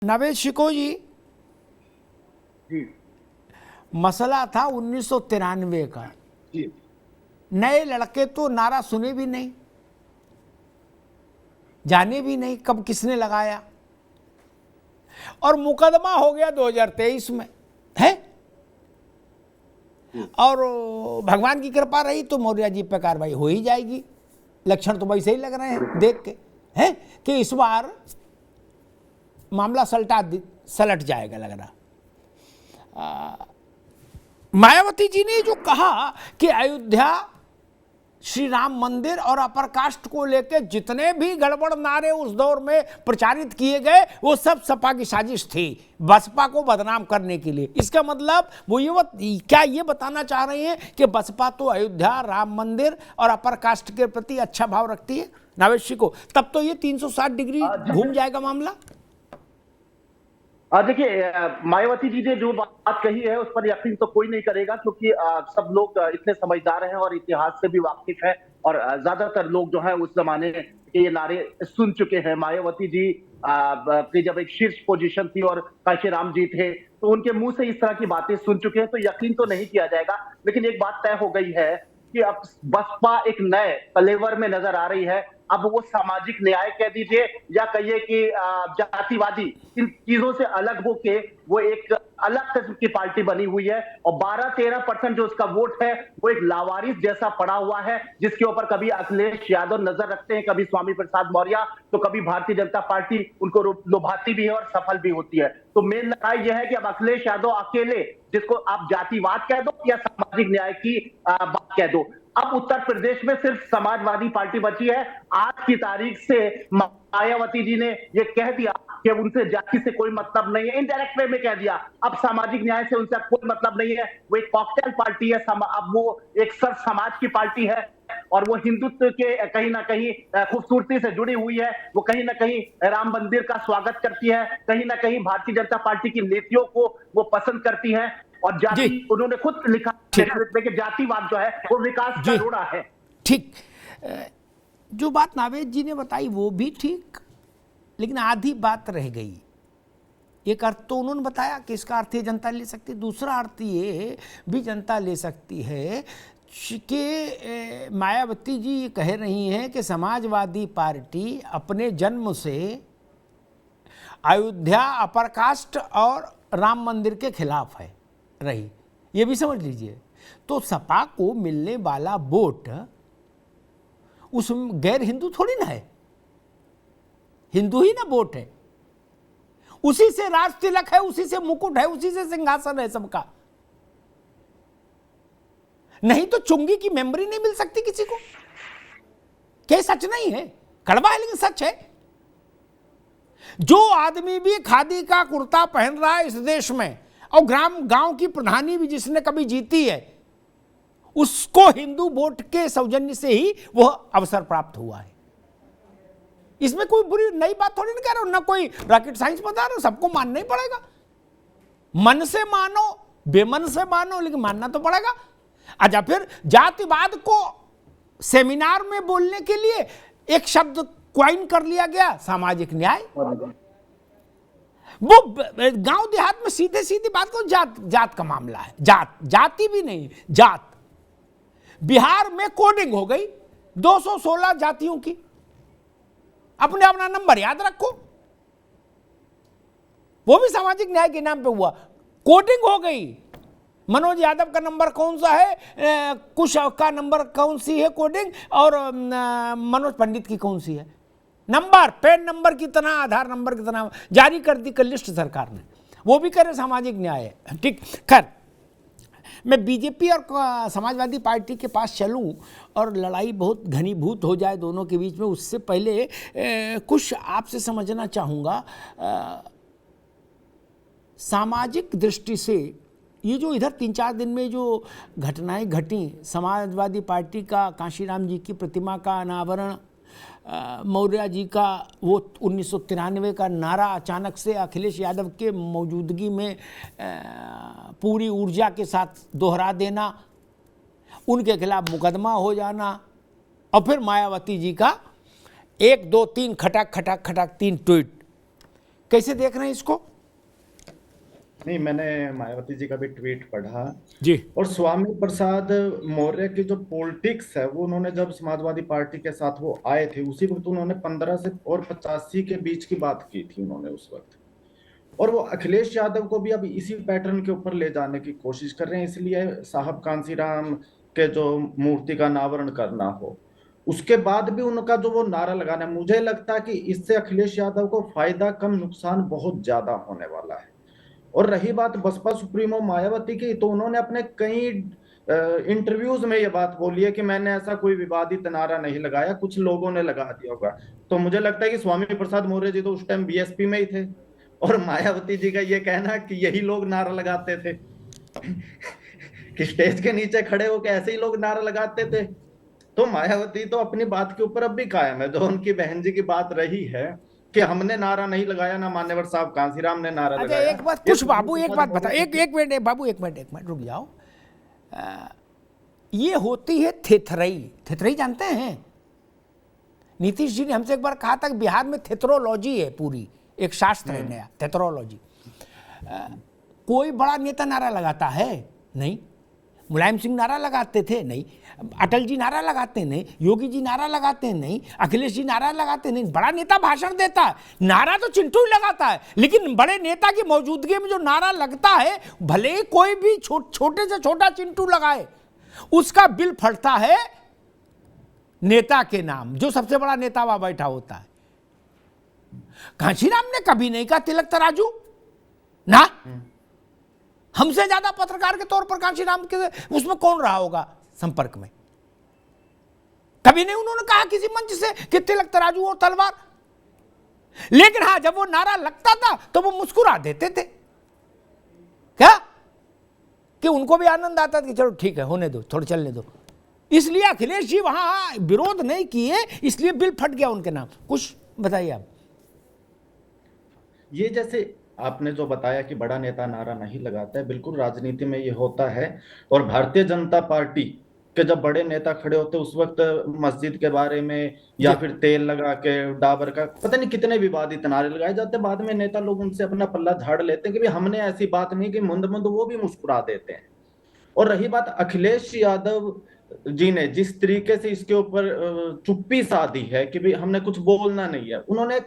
नवेद शिको जी, जी मसला था 1993 का। जी नए लड़के तो नारा सुने भी नहीं, जाने भी नहीं कब किसने लगाया, और मुकदमा हो गया 2023 में है। और भगवान की कृपा रही तो मौर्य जी पे कार्रवाई हो ही जाएगी। लक्षण तो वैसे ही लग रहे हैं देख के, है कि इस बार मामला सलट जाएगा लग रहा। मायावती जी ने जो कहा कि अयोध्या, श्री राम मंदिर और अपर कास्ट को लेकर जितने भी गड़बड़ नारे उस दौर में प्रचारित किए गए वो सब सपा की साजिश थी बसपा को बदनाम करने के लिए। इसका मतलब वो क्या ये बताना चाह रहे हैं कि बसपा तो अयोध्या, राम मंदिर और अपर कास्ट के प्रति अच्छा भाव रखती है नावेशी को, तब तो ये 360 डिग्री घूम जाएगा मामला। देखिए, मायावती जी ने जो बात कही है उस पर यकीन तो कोई नहीं करेगा, क्योंकि सब लोग इतने समझदार हैं और इतिहास से भी वाकिफ हैं, और ज्यादातर लोग जो है उस जमाने के ये नारे सुन चुके हैं। मायावती जी की जब एक शीर्ष पोजीशन थी और काशीराम जी थे तो उनके मुंह से इस तरह की बातें सुन चुके हैं, तो यकीन तो नहीं किया जाएगा। लेकिन एक बात तय हो गई है कि अब बसपा एक नए कलेवर में नजर आ रही है। अब वो सामाजिक न्याय कह दीजिए या कहिए कि जातिवादी, इन चीजों से अलग होके वो एक अलग किस्म की पार्टी बनी हुई है, और 12-13% जो उसका वोट है वो एक लावारिस जैसा पड़ा हुआ है, जिसके ऊपर कभी अखिलेश यादव नजर रखते हैं, कभी स्वामी प्रसाद मौर्य, तो कभी भारतीय जनता पार्टी उनको लुभाती भी है और सफल भी होती है। तो मेन लड़ाई यह है कि अब अखिलेश यादव अकेले, जिसको आप जातिवाद कह दो या सामाजिक न्याय की बात कह दो, अब उत्तर प्रदेश में सिर्फ समाजवादी पार्टी बची है। आज की तारीख से मायावती जी ने ये कह दिया कि उनसे जाति से कोई मतलब नहीं है, इनडायरेक्ट वे में कह दिया अब सामाजिक न्याय से उनसे कोई मतलब नहीं है। वो एक कॉकटेल पार्टी है, अब वो एक सर्व समाज की पार्टी है, और वो हिंदुत्व के कहीं ना कहीं खूबसूरती से जुड़ी हुई है। वो कहीं ना कहीं राम मंदिर का स्वागत करती है, कहीं ना कहीं भारतीय जनता पार्टी की नीतियों को वो पसंद करती है, और जाति, उन्होंने खुद लिखा कि जातिवाद जो है वो विकास का रोड़ा है। ठीक, जो बात नावेद जी ने बताई वो भी ठीक, लेकिन आधी बात रह गई। एक अर्थ तो उन्होंने बताया कि इसका अर्थ ये जनता ले सकती है, दूसरा अर्थ ये भी जनता ले सकती है कि मायावती जी ये कह रही हैं कि समाजवादी पार्टी अपने जन्म से अयोध्या, अपर कास्ट और राम मंदिर के खिलाफ है रही, ये भी समझ लीजिए। तो सपा को मिलने वाला वोट उस गैर हिंदू थोड़ी ना है, हिंदू ही ना वोट है, उसी से राज तिलक है, उसी से मुकुट है, उसी से सिंहासन है सबका। नहीं तो चुंगी की मेमोरी नहीं मिल सकती किसी को। क्या सच नहीं है? कड़वा है लेकिन सच है। जो आदमी भी खादी का कुर्ता पहन रहा है इस देश में, और गांव की प्रधानी भी जिसने कभी जीती है, उसको हिंदू वोट के सौजन्य से ही वह अवसर प्राप्त हुआ है। इसमें कोई बुरी नई बात थोड़ी नहीं कह रहा हूं, ना कोई रॉकेट साइंस बता रहा हूं, सबको मानना ही पड़ेगा। मन से मानो, बेमन से मानो, लेकिन मानना तो पड़ेगा। अच्छा, फिर जातिवाद को सेमिनार में बोलने के लिए एक शब्द क्वाइन कर लिया गया, सामाजिक न्याय। वो गांव देहात में सीधे सीधी बात को जात का मामला है, जाति भी नहीं, जात। बिहार में कोडिंग हो गई 216 जातियों की, अपने अपना नंबर याद रखो, वो भी सामाजिक न्याय के नाम पे हुआ, कोडिंग हो गई। मनोज यादव का नंबर कौन सा है, कुछ का नंबर कौन सी है कोडिंग, और मनोज पंडित की कौन सी है नंबर, पैन नंबर कितना, आधार नंबर कितना, जारी कर दी लिस्ट सरकार ने, वो भी करे सामाजिक न्याय है। ठीक, खैर मैं बीजेपी और समाजवादी पार्टी के पास चलूं और लड़ाई बहुत घनीभूत हो जाए दोनों के बीच में, उससे पहले कुछ आपसे समझना चाहूँगा। सामाजिक दृष्टि से ये जो इधर 3-4 दिन में जो घटनाएं घटी, समाजवादी पार्टी का काशीराम जी की प्रतिमा का अनावरण, मौर्य जी का वो 1993 का नारा अचानक से अखिलेश यादव के मौजूदगी में पूरी ऊर्जा के साथ दोहरा देना, उनके खिलाफ मुकदमा हो जाना, और फिर मायावती जी का 1 2 3 खटक खटक खटक 3 ट्वीट, कैसे देख रहे हैं इसको? नहीं, मैंने मायावती जी का भी ट्वीट पढ़ा। जी। और स्वामी प्रसाद मौर्य की जो पॉलिटिक्स है, वो उन्होंने जब समाजवादी पार्टी के साथ वो आए थे, उसी वक्त उन्होंने 15 से और 85 के बीच की बात की थी उन्होंने उस वक्त। और वो अखिलेश यादव को भी अब इसी पैटर्न के ऊपर ले जाने की कोशिश कर रहे हैं, इसलिए साहब कांसीराम के जो मूर्ति का अनावरण करना हो, उसके बाद भी उनका जो वो नारा लगाना है, मुझे लगता है कि इससे अखिलेश यादव को फायदा कम नुकसान बहुत ज्यादा होने वाला है। और रही बात बसपा सुप्रीमो मायावती की, तो उन्होंने अपने कई इंटरव्यूज में ये बात बोली है कि मैंने ऐसा कोई विवादित नारा नहीं लगाया, कुछ लोगों ने लगा दिया होगा। तो मुझे लगता है कि स्वामी प्रसाद मौर्य जी तो उस टाइम बीएसपी में ही थे, और मायावती जी का ये कहना कि यही लोग नारा लगाते थे कि स्टेज के नीचे खड़े होकर ऐसे ही लोग नारा लगाते थे। तो मायावती तो अपनी बात के ऊपर अब भी कायम है। जो उनकी बहन जी की बात रही है कि हमने नारा नहीं लगाया, ना मान्यवर साहब कांसीराम ने नारा अच्छा लगाया। एक बात कुछ बाबू, एक बात बता, एक मिनट बाबू, एक मिनट रुक जाओ। ये होती है थेथरई। थेथरई जानते हैं? नीतीश जी ने हमसे एक बार कहा था कि बिहार में थेथरोलॉजी है, पूरी एक शास्त्र है नया, थेथरोलॉजी। कोई बड़ा नेता नारा लगाता है? नहीं। मुलायम सिंह नारा लगाते थे? नहीं। अटल जी नारा लगाते नहीं, योगी जी नारा लगाते नहीं, अखिलेश जी नारा लगाते नहीं। बड़ा नेता भाषण देता है, नारा तो चिंटू ही लगाता है, लेकिन बड़े नेता की मौजूदगी में जो नारा लगता है, भले ही कोई भी छोटे से छोटा चिंटू लगाए, उसका बिल फटता है नेता के नाम, जो सबसे बड़ा नेता वहां बैठा होता है। कांशीराम ने कभी नहीं कहा तिलक तराजू ना। हमसे ज्यादा पत्रकार के तौर पर कांशीराम के उसमें कौन रहा होगा संपर्क में? कभी नहीं उन्होंने कहा किसी मंच से कि तिलक तराजू और तलवार। लेकिन हां, जब वो नारा लगता था तो वो मुस्कुरा देते थे। क्या कि उनको भी आनंद आता था कि चलो ठीक है, होने दो, थोड़ा चलने दो। इसलिए अखिलेश जी वहां विरोध नहीं किए, इसलिए बिल फट गया उनके नाम। कुछ बताइए आप। ये जैसे आपने जो बताया कि बड़ा नेता नारा नहीं लगाता है, बिल्कुल राजनीति में ये होता है। और भारतीय जनता पार्टी के जब बड़े नेता खड़े होते उस वक्त मस्जिद के बारे में या फिर तेल लगा के डाबर का पता नहीं कितने विवादित नारे लगाए जाते, बाद में नेता लोग उनसे अपना पल्ला झाड़ लेते हैं कि भाई हमने ऐसी बात नहीं की, मुंद मुंद वो भी मुस्कुरा देते हैं। और रही बात अखिलेश यादव जी ने जिस तरीके से इसके ऊपर चुप्पी साधी है कि भाई हमने कुछ बोलना नहीं है, उन्होंने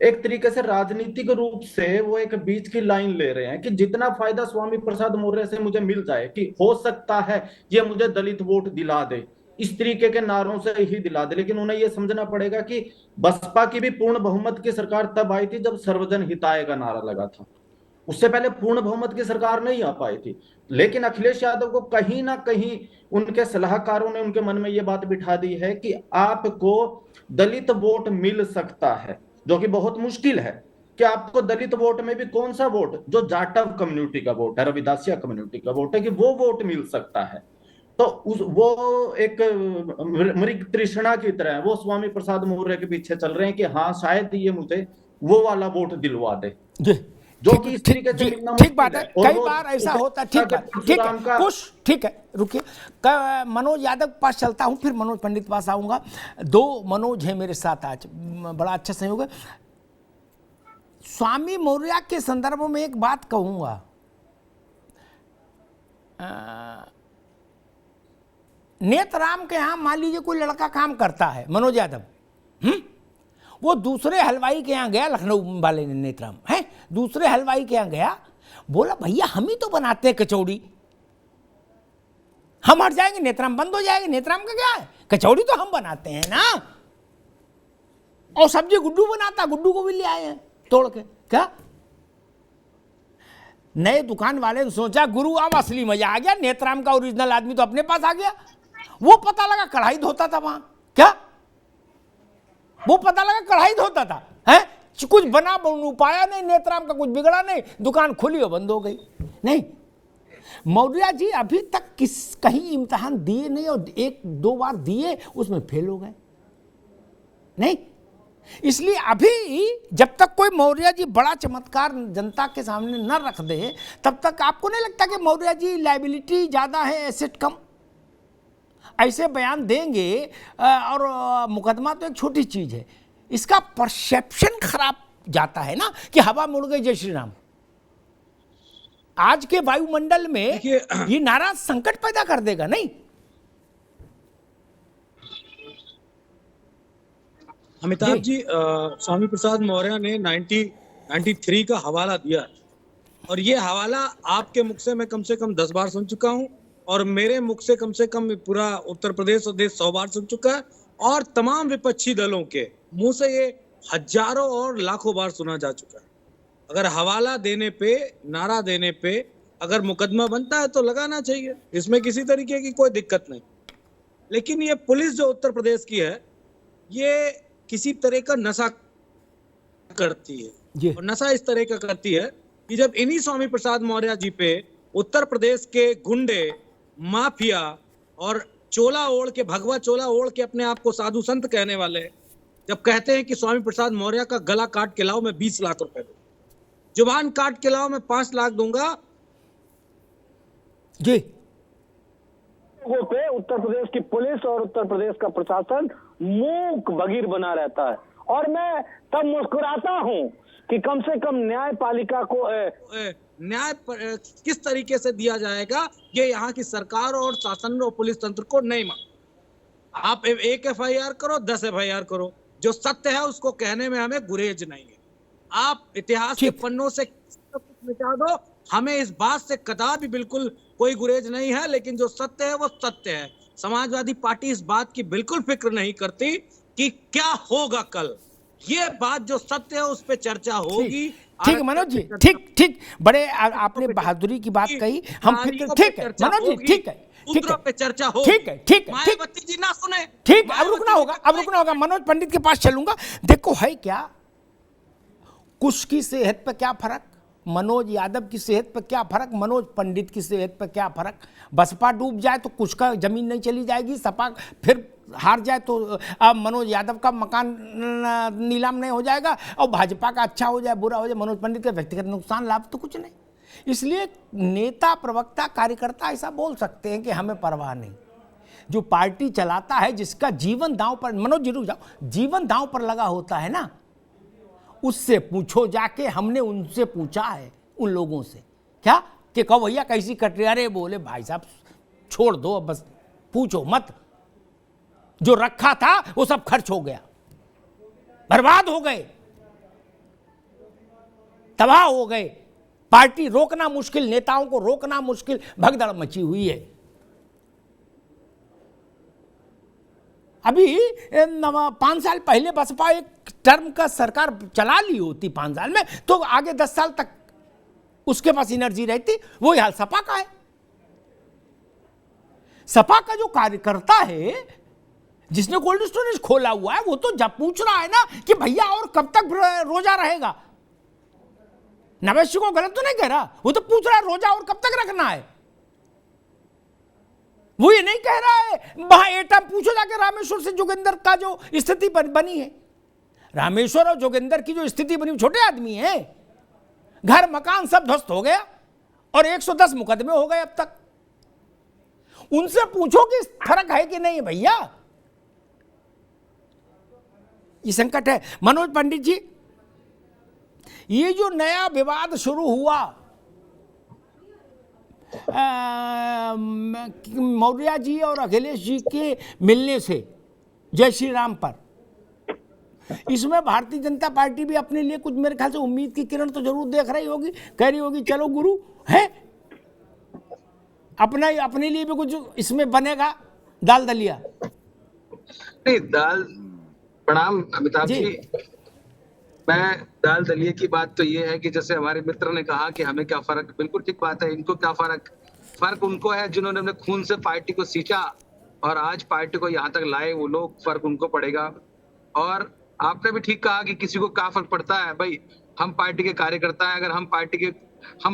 एक तरीके से राजनीतिक रूप से वो एक बीच की लाइन ले रहे हैं कि जितना फायदा स्वामी प्रसाद मौर्य से मुझे मिल जाए, कि हो सकता है ये मुझे दलित वोट दिला दे, इस तरीके के नारों से ही दिला दे। लेकिन उन्हें यह समझना पड़ेगा कि बसपा की भी पूर्ण बहुमत की सरकार तब आई थी जब सर्वजन हिताय का नारा लगा था, उससे पहले पूर्ण बहुमत की सरकार नहीं आ पाई थी। लेकिन अखिलेश यादव को कहीं ना कहीं उनके सलाहकारों ने उनके मन में यह बात बिठा दी है कि आपको दलित वोट मिल सकता है, जो कि बहुत मुश्किल है। कि आपको दलित वोट में भी कौन सा वोट, जो जाटव कम्युनिटी का वोट है, रविदासिया कम्युनिटी का वोट है, कि वो वोट मिल सकता है। तो वो एक मृग तृष्णा की तरह है, वो स्वामी प्रसाद मौर्य के पीछे चल रहे हैं कि हाँ शायद ये मुझे वो वाला वोट दिलवा दे, जो कि इस तरीके से मिलना ठीक बात है। कई बार ऐसा होता है। ठीक है, कुछ ठीक है, रुकिए। मनोज यादव के पास चलता हूं, फिर मनोज पंडित के पास आऊंगा। दो मनोज है मेरे साथ आज, बड़ा अच्छा संयोग है। स्वामी मौर्य के संदर्भ में एक बात कहूंगा। नेतराम के यहां मान लीजिए कोई लड़का काम करता है, मनोज यादव, वो दूसरे हलवाई के यहाँ गया, लखनऊ वाले ने, नेतराम है, दूसरे हलवाई के यहाँ गया, बोला भैया हम ही तो बनाते हैं कचौड़ी, हम हट जाएंगे नेतराम बंद हो जाएगी। नेतराम का क्या है, कचौड़ी तो हम बनाते हैं ना। और सब्जी गुड्डू बनाता, गुड्डू को भी ले आए हैं तोड़ के। क्या नए दुकान वाले ने सोचा गुरु अब असली मजा आ गया, नेतराम का ओरिजिनल आदमी तो अपने पास आ गया। वो पता लगा कढ़ाई धोता था वहां। क्या वो पता लगा कढ़ाई धोता था, है कुछ बना पाया नहीं, नेतराम का कुछ बिगड़ा नहीं, दुकान खुली और बंद हो गई। नहीं, मौर्य जी अभी तक कहीं इम्तिहान दिए नहीं, और एक दो बार दिए उसमें फेल हो गए। नहीं, इसलिए अभी जब तक कोई मौर्य जी बड़ा चमत्कार जनता के सामने न रख दे, तब तक आपको नहीं लगता कि मौर्य जी लायबिलिटी ज्यादा है, एसेट कम? ऐसे बयान देंगे और मुकदमा तो एक छोटी चीज है, इसका परसेप्शन खराब जाता है ना कि हवा मुड़ गई जय श्री राम। आज के वायुमंडल में ये नारा संकट पैदा कर देगा नहीं? अमिताभ जी, स्वामी प्रसाद मौर्य ने 1993 का हवाला दिया है, और ये हवाला आपके मुख से मैं कम 10 बार सुन चुका हूं, और मेरे मुख से कम पूरा उत्तर प्रदेश और देश 100 बार सुन चुका है, और तमाम विपक्षी दलों के मुंह से ये हजारों और लाखों बार सुना जा चुका है। अगर हवाला देने पे, नारा देने पे अगर मुकदमा बनता है तो लगाना चाहिए, इसमें किसी तरीके की कोई दिक्कत नहीं। लेकिन ये पुलिस जो उत्तर प्रदेश की है, ये किसी तरह का नशा करती है, और नशा इस तरह का करती है कि जब इन्हीं स्वामी प्रसाद मौर्य जी पे उत्तर प्रदेश के गुंडे, माफिया और चोला ओढ़ के, भगवा चोला ओढ़ के अपने आप को साधु संत कहने वाले जब कहते हैं कि स्वामी प्रसाद मौर्य का गला काट के लाओ मैं 20 लाख रुपए दूंगा, जुबान काट के लाओ मैं 5 लाख दूंगा जी, पे उत्तर प्रदेश की पुलिस और उत्तर प्रदेश का प्रशासन मूक बधिर बना रहता है। और मैं तब मुस्कुराता हूं कि कम से कम न्यायपालिका को न्याय किस तरीके से दिया जाएगा, ये यहाँ की सरकार और शासन और पुलिस तंत्र को नहीं मालूम। आप एक FIR करो, 10 FIR करो, जो सत्य है उसको कहने में हमें गुरेज नहीं है। आप इतिहास के पन्नों से सब कुछ मिटा दो, हमें इस बात से कदापि बिल्कुल कोई गुरेज नहीं है, लेकिन जो सत्य है वो सत्य है। समाजवादी पार्टी इस बात की बिल्कुल फिक्र नहीं करती कि क्या होगा कल। ये बात जो सत्य है उस पे चर्चा होगी। ठीक मनोज जी, ठीक, बड़े आपने बहादुरी की बात कही, हम फिक्र, ठीक है मनोज जी, ठीक है, पे चर्चा होगी, ठीक है, मायावती जी ना सुने, ठीक, अब रुकना होगा, मनोज पंडित के पास चलूंगा। देखो है क्या, कुछ की सेहत पे क्या फर्क, मनोज यादव की सेहत पर क्या फर्क, मनोज पंडित की सेहत पर क्या फर्क। बसपा डूब जाए तो कुछ का जमीन नहीं चली जाएगी, सपा फिर हार जाए तो अब मनोज यादव का मकान नीलाम नहीं हो जाएगा, और भाजपा का अच्छा हो जाए बुरा हो जाए, मनोज पंडित का व्यक्तिगत नुकसान लाभ तो कुछ नहीं। इसलिए नेता, प्रवक्ता, कार्यकर्ता ऐसा बोल सकते हैं कि हमें परवाह नहीं। जो पार्टी चलाता है, जिसका जीवन दांव पर, मनोज जी रुक जाओ, जीवन दांव पर लगा होता है ना, उससे पूछो जाके। हमने उनसे पूछा है, उन लोगों से, क्या कि कहो भैया कैसी कट रही, अरे बोले भाई साहब छोड़ दो, बस पूछो मत, जो रखा था वो सब खर्च हो गया, बर्बाद हो गए, तबाह हो गए, पार्टी रोकना मुश्किल, नेताओं को रोकना मुश्किल, भगदड़ मची हुई है। अभी 5 साल पहले बसपा एक टर्म का सरकार चला ली होती 5 साल में, तो आगे 10 साल तक उसके पास एनर्जी रहती। वही हाल सपा का है। सपा का जो कार्यकर्ता है, जिसने कोल्ड स्टोरेज खोला हुआ है, वो तो जब पूछ रहा है ना कि भैया और कब तक रोजा रहेगा। नवैश्य को गलत तो नहीं कह रहा, वो तो पूछ रहा है रोजा और कब तक रखना है। वो ये नहीं कह रहा है वहां एटम, पूछो जाके रामेश्वर से जोगिंदर का जो स्थिति बनी है। रामेश्वर और जोगिंदर की जो स्थिति बनी, छोटे आदमी हैं, घर मकान सब ध्वस्त हो गया और 110 मुकदमे हो गए अब तक। उनसे पूछो कि फर्क है कि नहीं भैया, ये संकट है। मनोज पंडित जी, ये जो नया विवाद शुरू हुआ मौर्य जी और अखिलेश जी के मिलने से जय श्री राम पर, इसमें भारतीय जनता पार्टी भी अपने लिए कुछ, मेरे ख्याल से उम्मीद की किरण तो जरूर देख रही होगी, कह रही होगी चलो गुरु है, अपने लिए भी कुछ इसमें बनेगा दाल दलिया। नहीं, दाल, प्रणाम अमिताभ जी। मैं दाल दलिया की बात तो ये है कि जैसे हमारे मित्र ने कहा कि हमें क्या फर्क, बिल्कुल ठीक बात है। इनको क्या फर्क उनको है जिन्होंने अपने खून से पार्टी को सींचा और आज पार्टी को यहाँ तक लाए, वो लोग, फर्क उनको पड़ेगा। और आपने भी ठीक कहा कि किसी को क्या फर्क पड़ता है भाई, हम पार्टी के कार्यकर्ता हैं, अगर हम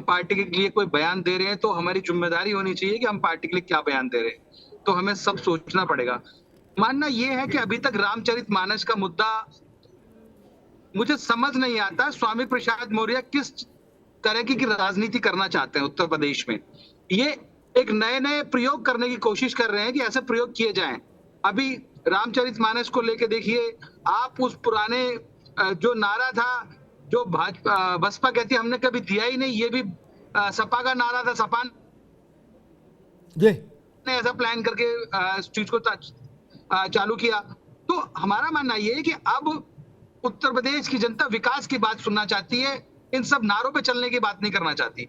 पार्टी के लिए कोई बयान दे रहे हैं तो हमारी जिम्मेदारी होनी चाहिए कि हम पार्टी के लिए क्या बयान दे रहे हैं, तो हमें सब सोचना पड़ेगा। मानना यह है कि अभी तक रामचरितमानस का मुद्दा मुझे समझ नहीं आता, स्वामी प्रसाद मौर्य किस तरह की राजनीति करना चाहते हैं उत्तर प्रदेश में। ये एक नए प्रयोग करने की कोशिश कर रहे हैं कि ऐसे प्रयोग किए जाएं। अभी रामचरितमानस को लेके देखिए, आप उस पुराने जो नारा था जो भाजपा बसपा कहती है हमने कभी दिया ही नहीं, ये भी सपा का नारा था, सपा जी ने ऐसा प्लान करके इस चीज को चालू किया। तो हमारा मानना ये है कि अब उत्तर प्रदेश की जनता विकास की बात सुनना चाहती है, इन सब नारों पे चलने की बात नहीं करना चाहती।